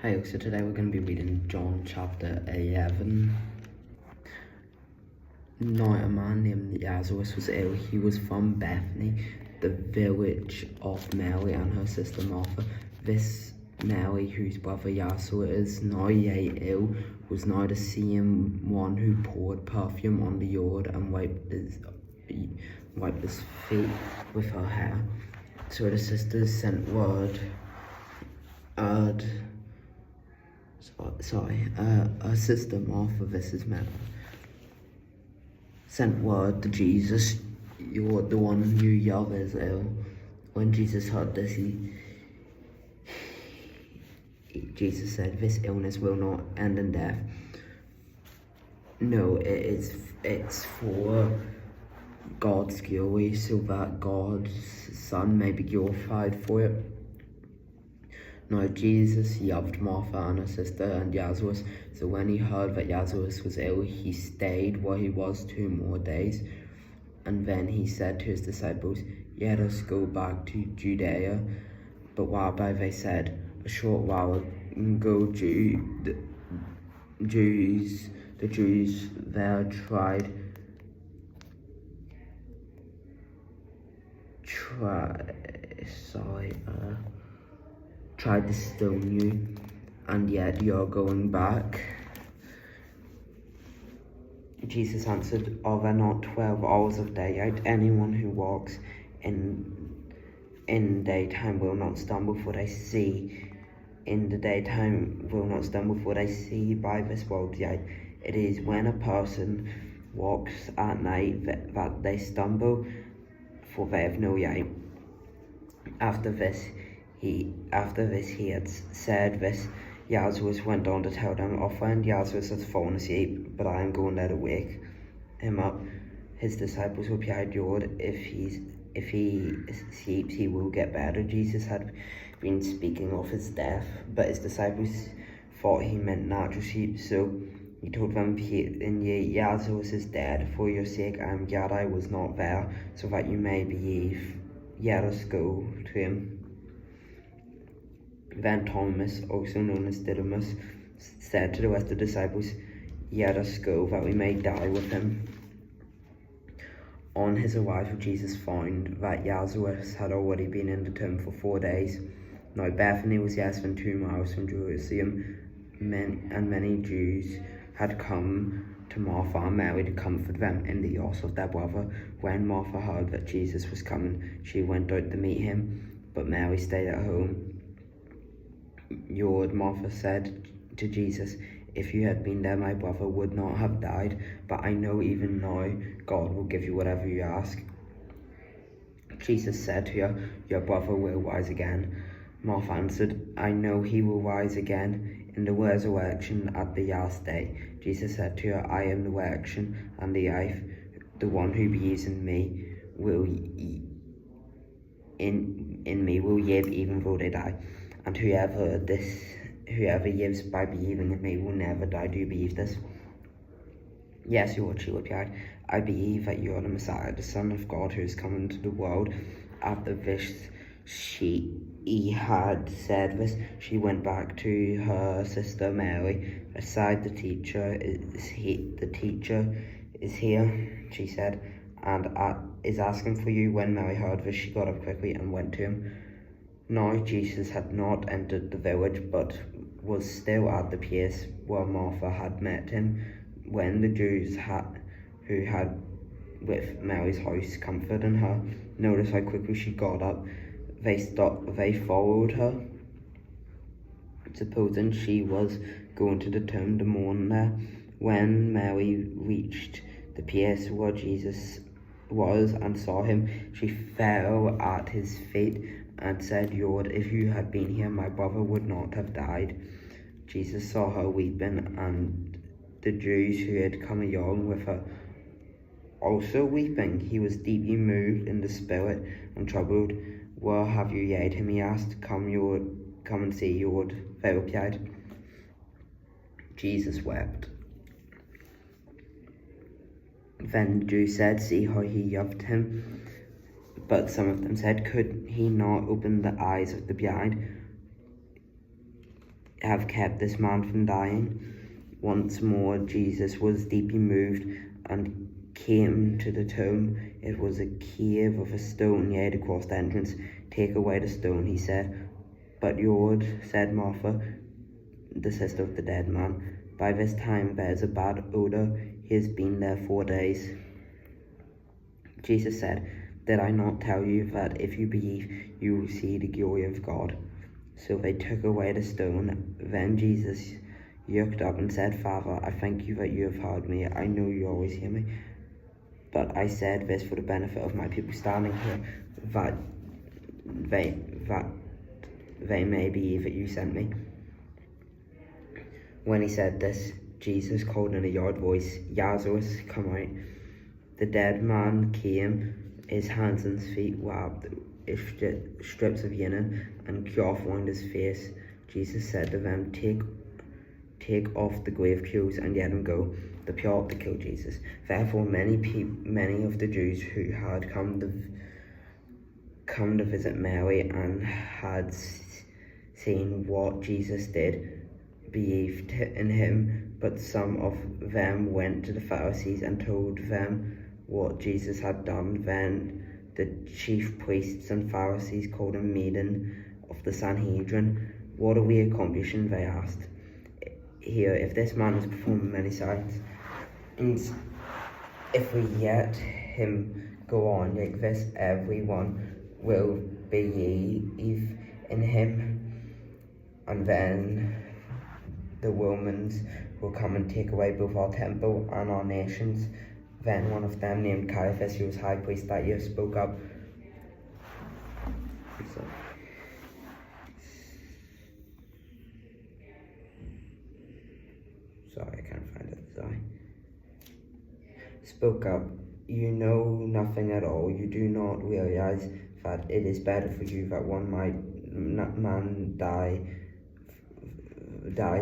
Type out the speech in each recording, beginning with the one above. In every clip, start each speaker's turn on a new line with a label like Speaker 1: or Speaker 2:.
Speaker 1: Hi, so today we're going to be reading John chapter 11. Now a man named Lazarus was ill. He was from Bethany, the village of Mary and her sister Martha. This Mary, whose brother Lazarus now lay ill, was now the same one who poured perfume on the Lord and wiped his feet with her hair. So the sisters sent word, her sister Martha, this is Mary, sent word to Jesus, "You're the one you love is ill." When Jesus heard this, Jesus said, "This illness will not end in death. No, it's for God's glory, so that God's Son may be glorified for it." Now Jesus loved Martha and her sister and Lazarus, so when he heard that Lazarus was ill, he stayed where he was 2 more days. And then he said to his disciples, "Let us go back to Judea." But Rabbi, they said, "A short while ago the Jews there tried to stone you, and yet you're going back." Jesus answered, "Are there not 12 hours of daylight? Anyone who walks in daytime will not stumble, for they see in the daytime will not stumble, for they see by this world's light. It is when a person walks at night that they stumble, for they have no light." After this he had said this, Lazarus went on to tell them, "Our friend Lazarus has fallen asleep, but I am going there to wake him up." His disciples replied, "Lord, if he sleeps, he will get better." Jesus had been speaking of his death, but his disciples thought he meant natural sleep, so he told them, "Indeed, Lazarus is dead. For your sake I am glad I was not there, so that you may believe. Let us go to him." Then Thomas, also known as Didymus, said to the rest of the disciples, "Let us go, that we may die with him." On his arrival, Jesus found that Lazarus had already been in the tomb for 4 days. Now Bethany was less than 2 miles from Jerusalem, and many Jews had come to Martha and Mary to comfort them in the loss of their brother. When Martha heard that Jesus was coming, she went out to meet him, but Mary stayed at home. "Lord," Martha said to Jesus, "if you had been there, my brother would not have died, but I know even now God will give you whatever you ask." Jesus said to her, "Your brother will rise again." Martha answered, "I know he will rise again in the resurrection at the last day." Jesus said to her, "I am the resurrection and the life. The one who believes in me will live even though they die. And whoever lives by believing in me will never die. Do you believe this?" "Yes, Lord," she replied. "I believe that you are the Messiah, the Son of God, who is come into the world." After this, he had said this, she went back to her sister Mary. "The teacher is here," she said, "and is asking for you." When Mary heard this, she got up quickly and went to him. Now Jesus had not entered the village, but was still at the place where Martha had met him. When the Jews who had with Mary's house comforting her noticed how quickly she got up, they followed her, supposing she was going to the tomb to mourn there. When Mary reached the place where Jesus was and saw him, she fell at his feet and said, "Lord, if you had been here, my brother would not have died." Jesus saw her weeping, and the Jews who had come along with her also weeping. He was deeply moved in the spirit and troubled. "Where have you laid him?" he asked. Come and see, Lord," they replied. Jesus wept. Then the Jews said, "See how he loved him." But some of them said, "Could he not open the eyes of the blind have kept this man from dying. Once more, Jesus was deeply moved and came to the tomb. It was a cave of a stone laid across the entrance. "Take away the stone," he said. "But Lord," said Martha, the sister of the dead man, "by this time there is a bad odour. He has been there 4 days." Jesus said, "Did I not tell you that if you believe, you will see the glory of God?" So they took away the stone. Then Jesus looked up and said, "Father, I thank you that you have heard me. I know you always hear me. But I said this for the benefit of my people standing here, that they may believe that you sent me." When he said this, Jesus called in a loud voice, "Lazarus, come out." The dead man came, his hands and his feet wrapped in strips of linen and cloth around his face. Jesus said to them, Take off the grave clothes and let him go." The plot to kill Jesus. Therefore, many of the Jews who had come to visit Mary and had seen what Jesus did believed in him, but some of them went to the Pharisees and told them what Jesus had done. Then the chief priests and Pharisees called a meeting of the Sanhedrin. "What are we accomplishing?" they asked. "Here, if this man has performed many signs, and if we let him go on like this, everyone will believe in him. And then the Romans will come and take away both our temple and our nations." Then one of them, named Caiaphas, who was high priest that year, spoke up. Sorry, I can't find it. Spoke up. "You know nothing at all. You do not realize that it is better for you that one man die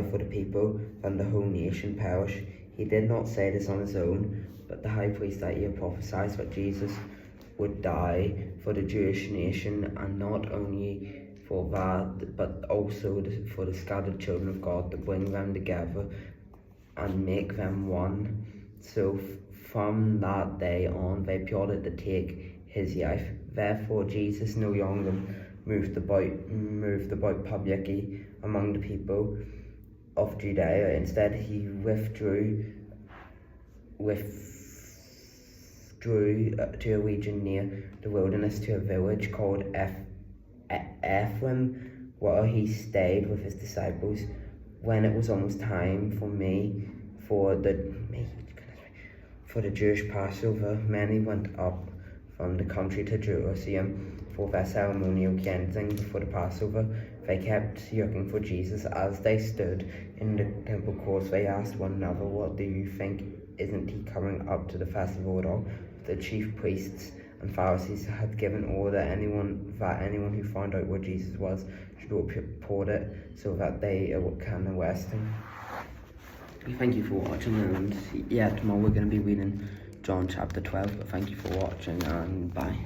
Speaker 1: for the people than the whole nation perish." He did not say this on his own, but the high priest that year prophesied that Jesus would die for the Jewish nation, and not only for that, but also for the scattered children of God, to bring them together and make them one. So from that day on, they plotted to take his life. Therefore, Jesus no longer moved about publicly among the people of Judea. Instead, he withdrew to a region near the wilderness, to a village called Ephraim, where he stayed with his disciples. When it was almost time for the Jewish Passover, many went up from the country to Jerusalem for their ceremonial cleansing before the Passover. They kept looking for Jesus. As they stood in the temple courts, they asked one another, "What do you think? Isn't he coming up to the festival at all?" The chief priests and Pharisees had given order that anyone who found out where Jesus was should report it, so that they can arrest him. Thank you for watching, and tomorrow we're going to be reading John chapter 12, but thank you for watching, and bye.